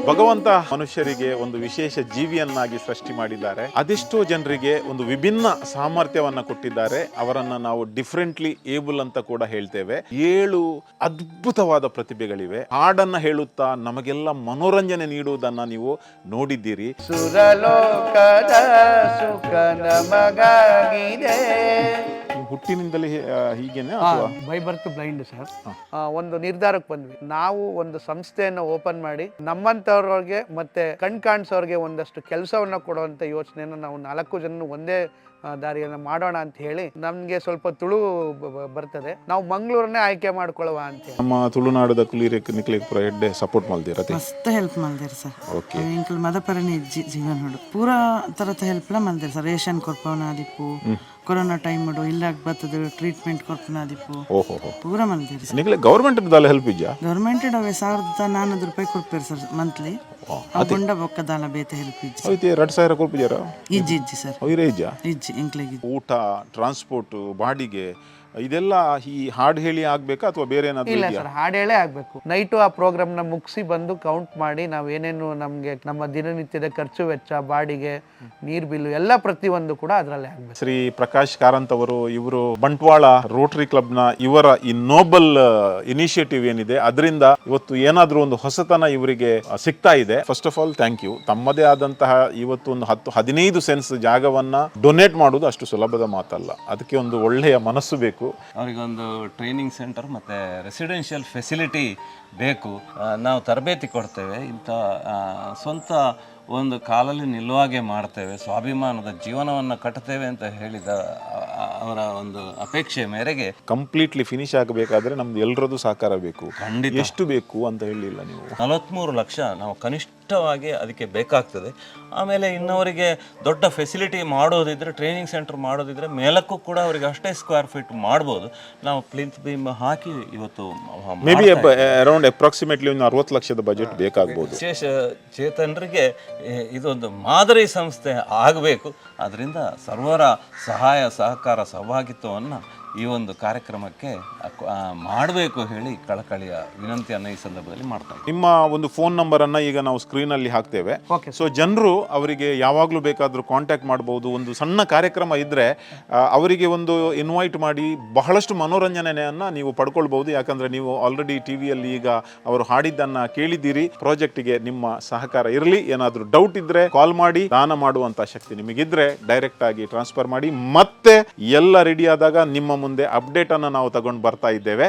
ಭಗವಂತ ಮನುಷ್ಯರಿಗೆ ಒಂದು ವಿಶೇಷ ಜೀವಿಯನ್ನಾಗಿ ಸೃಷ್ಟಿ ಮಾಡಿದ್ದಾರೆ. ಅದೆಷ್ಟೋ ಜನರಿಗೆ ಒಂದು ವಿಭಿನ್ನ ಸಾಮರ್ಥ್ಯವನ್ನ ಕೊಟ್ಟಿದ್ದಾರೆ. ಅವರನ್ನ ನಾವು ಡಿಫ್ರೆಂಟ್ಲಿ ಏಬಲ್ ಅಂತ ಕೂಡ ಹೇಳ್ತೇವೆ. 7 ಅದ್ಭುತವಾದ ಪ್ರತಿಭೆಗಳಿವೆ. ಹಾಡನ್ನ ಹೇಳುತ್ತಾ ನಮಗೆಲ್ಲ ಮನೋರಂಜನೆ ನೀಡುವುದನ್ನ ನೀವು ನೋಡಿದ್ದೀರಿ. ಸುರಲೋಕದ ಸುಖ ನಮಗಾಗಿದೆ. ಹುಟ್ಟಿನಿಂದಲೇ ಹೀಗೇನೆ ಅಥವಾ ಬೈ ಬರ್ತ್ ಬ್ಲೈಂಡ್ ಸರ್. ಒಂದು ನಿರ್ಧಾರಕ್ಕೆ ಬಂದ್ವಿ, ನಾವು ಒಂದು ಸಂಸ್ಥೆಯನ್ನು ಓಪನ್ ಮಾಡಿ ನಮ್ಮಂತವ್ರಿಗೆ ಮತ್ತೆ ಕಣ್ ಕಾಣಿಸೋರ್ಗೆ ಒಂದಷ್ಟು ಕೆಲಸವನ್ನ ಕೊಡುವಂತ ಯೋಚನೆಯನ್ನು ನಾವು 4 ಜನ ಒಂದೇ ದಾರಿಯನ್ನು ಮಾಡೋಣ ಅಂತ ಹೇಳಿ ನಮ್ಗೆ ಸ್ವಲ್ಪ ತುಳು ಬರ್ತದೆ, ನಾವು ಮಂಗಳೂರನ್ನೇ ಆಯ್ಕೆ ಮಾಡ್ಕೊಳ್ಳುವ ಅಂತ ಹೇಳಿ ನಮ್ಮ ತುಳುನಾಡದ ಕುಲೀರೆಕ್ ನಿಕ್ಲಿಪುರ ಎಡ್ಡೆ ಸಪೋರ್ಟ್ ಮಲ್ದಿರತ್ತೆ. ಮಸ್ತ್ ಹೆಲ್ಪ್ ಮಲ್ದಿರ ಸರ್. ಓಕೆ ಇಂಕಲ್ ಮದಪರನಿ ಜೀವನ ನೋಡು ಪೂರಾ ತರದ ಹೆಲ್ಪ್ ಮಲ್ದಿರ ಸರ್. ರೇಷನ್ ಕೊರ್ಪವನ ಆದಿಪ್ಪು, ಕೊರೋನಾ ಟೈಮ್ ಇಲ್ಲ ಬರ್ತದ ಟ್ರೀಟ್ಮೆಂಟ್ ಕೊರ್ಪನ ಆದಿಪ್ಪು ಓಹೋ ಪೂರ ಮಲ್ದಿರಿ ಸರ್. ನಿಕ್ಲೆ ಗವರ್ಮೆಂಟ್ ದಾಲ ಹೆಲ್ಪ್ ಇಜ್ಜಾ? ಗೌರ್ಮೆಂಟ್ 1400 ರೂಪಾಯಿ ಕೊಡ್ಪೇರಿ ಸರ್ ಮಂತ್ಲಿ. ಬೊಂಡ ಬೊಕ್ಕದಾಲ ಬೇತೆ ಹೆಲ್ಪ್ ಇಜ್ಜಿ ಐತೆ 2000 ಕೊಡ್ಪಿಜಾರ ಇಜ್ಜಿ ಇಜ್ಜಿ ಸರ್. ಇಜ್ಜಾ ಇಜ್ಜಿ ಇಂಕ್ಲಿಗೆ ಊಟ, ಟ್ರಾನ್ಸ್ಪೋರ್ಟ್, ಬಾಡಿಗೆ ಇದೆಲ್ಲ ಈ ಹಾಡು ಹೇಳಿ ಆಗ್ಬೇಕಾ ಅಥವಾ ಬೇರೆ ಏನಾದ್ರು ಇಲ್ಲ ಇದೆಯಾ? ಸರ್, ಹಾಡು ಹೇಳೇ ಆಗ್ಬೇಕು. ನೈಟು ಆ ಪ್ರೋಗ್ರಾಮ್ ನ ಮುಗಿಸಿ ಬಂದು ಕೌಂಟ್ ಮಾಡಿ ನಾವೇನೇನು ನಮ್ಗೆ ನಮ್ಮ ದಿನನಿತ್ಯದ ಖರ್ಚು ವೆಚ್ಚ, ಬಾಡಿಗೆ, ನೀರ್ ಬಿಲ್ಲು ಎಲ್ಲ ಪ್ರತಿಯೊಂದು ಕೂಡ ಅದರಲ್ಲೇ ಆಗ್ಬೇಕು. ಶ್ರೀ ಪ್ರಕಾಶ್ ಕಾರಂತ್ ಅವರು, ಇವರು ಬಂಟ್ವಾಳ ರೋಟರಿ ಕ್ಲಬ್ ನ ಇವರ ಈ ನೋಬಲ್ ಇನಿಷಿಯೇಟಿವ್ ಏನಿದೆ ಅದರಿಂದ ಇವತ್ತು ಏನಾದ್ರೂ ಒಂದು ಹೊಸತನ ಇವರಿಗೆ ಸಿಗ್ತಾ ಇದೆ. First of all thank you. ತಮ್ಮದೇ ಆದಂತಹ ಇವತ್ತು ಒಂದು 10-15 ಸೆನ್ಸ್ ಜಾಗವನ್ನ ಡೊನೇಟ್ ಮಾಡುವುದು ಅಷ್ಟು ಸುಲಭದ ಮಾತಲ್ಲ. ಅದಕ್ಕೆ ಒಂದು ಒಳ್ಳೆಯ ಮನಸ್ಸು ಬೇಕು. ಅವರಿಗೊಂದು ಟ್ರೈನಿಂಗ್ ಸೆಂಟರ್ ಮತ್ತು ರೆಸಿಡೆನ್ಷಿಯಲ್ ಫೆಸಿಲಿಟಿ ಬೇಕು. ನಾವು ತರಬೇತಿ ಕೊಡ್ತೇವೆ. ಇಂಥ ಸ್ವಂತ ಒಂದು ಕಾಲಲ್ಲಿ ನಿಲ್ಲುವಾಗೆ ಮಾಡ್ತೇವೆ, ಸ್ವಾಭಿಮಾನದ ಜೀವನವನ್ನು ಕಟ್ತೇವೆ ಅಂತ ಹೇಳಿದ ಅವರ ಒಂದು ಅಪೇಕ್ಷೆ ಮೇರೆಗೆ ಕಂಪ್ಲೀಟ್ಲಿ ಫಿನಿಶ್ ಆಗಬೇಕಾದ್ರೆ ನಮ್ದು ಎಲ್ಲರದ್ದು ಸಹಕಾರ ಬೇಕು. ಖಂಡಿತ. ಎಷ್ಟು ಬೇಕು ಅಂತ ಹೇಳಿಲ್ಲ ನೀವು? 43 ಲಕ್ಷ ನಾವು ಕನಿಷ್ಠವಾಗಿ ಅದಕ್ಕೆ ಬೇಕಾಗ್ತದೆ. ಆಮೇಲೆ ಇನ್ನವರಿಗೆ ದೊಡ್ಡ ಫೆಸಿಲಿಟಿ ಮಾಡೋದಿದ್ರೆ, ಟ್ರೈನಿಂಗ್ ಸೆಂಟರ್ ಮಾಡೋದಿದ್ರೆ ಮೇಲಕ್ಕೂ ಕೂಡ ಅವರಿಗೆ ಅಷ್ಟೇ ಸ್ಕ್ವೇರ್ ಫೀಟ್ ಮಾಡ್ಬೋದು. ನಾವು ಪ್ಲಿಂತ್ ಬೀಮ್ ಹಾಕಿ ಇವತ್ತು ಮೇ ಬಿ ಅರೌಂಡ್ ಅಪ್ರಾಕ್ಸಿಮೇಟ್ಲಿ ಒಂದು 60 ಲಕ್ಷದ ಬಜೆಟ್ ಬೇಕಾಗ್ಬೋದು. ವಿಶೇಷ ಚೇತನರಿಗೆ ಇದೊಂದು ಮಾದರಿ ಸಂಸ್ಥೆ ಆಗಬೇಕು. ಅದರಿಂದ ಸರ್ವರ ಸಹಾಯ ಸಹಕಾರ ಸಹಭಾಗಿತ್ವವನ್ನು ಈ ಒಂದು ಕಾರ್ಯಕ್ರಮಕ್ಕೆ ಮಾಡಬೇಕು ಹೇಳಿ ಕಳಕಳಿಯ ವಿನಂತಿಯನ್ನು ಈ ಸಂದರ್ಭದಲ್ಲಿ ಮಾಡ್ತಾರೆ. ನಿಮ್ಮ ಒಂದು ಫೋನ್ ನಂಬರ್ ಅನ್ನ ಈಗ ನಾವು ಸ್ಕ್ರೀನ್ ಅಲ್ಲಿ ಹಾಕ್ತೇವೆ. ಸೊ ಜನರು ಅವರಿಗೆ ಯಾವಾಗಲೂ ಬೇಕಾದ್ರೂ ಕಾಂಟ್ಯಾಕ್ಟ್ ಮಾಡಬಹುದು. ಒಂದು ಸಣ್ಣ ಕಾರ್ಯಕ್ರಮ ಇದ್ರೆ ಅವರಿಗೆ ಒಂದು ಇನ್ವೈಟ್ ಮಾಡಿ ಬಹಳಷ್ಟು ಮನೋರಂಜನೆಯನ್ನ ನೀವು ಪಡ್ಕೊಳ್ಬಹುದು. ಯಾಕಂದ್ರೆ ನೀವು ಆಲ್ರೆಡಿ ಟಿವಿಯಲ್ಲಿ ಈಗ ಅವರು ಹಾಡಿದ್ದನ್ನ ಕೇಳಿದ್ದೀರಿ. ಪ್ರಾಜೆಕ್ಟ್ಗೆ ನಿಮ್ಮ ಸಹಕಾರ ಇರಲಿ. ಏನಾದ್ರೂ ಡೌಟ್ ಇದ್ರೆ ಕಾಲ್ ಮಾಡಿ. ದಾನ ಮಾಡುವಂತ ಶಕ್ತಿ ನಿಮಗಿದ್ರೆ ಡೈರೆಕ್ಟ್ ಆಗಿ ಟ್ರಾನ್ಸ್ಫರ್ ಮಾಡಿ. ಮತ್ತೆ ಎಲ್ಲ ರೆಡಿ ಆದಾಗ ನಿಮ್ಮ ಮುಂದೆ ಅಪ್ಡೇಟ್ ಅನ್ನು ನಾವು ತಗೊಂಡು ಬರ್ತಾ ಇದ್ದೇವೆ.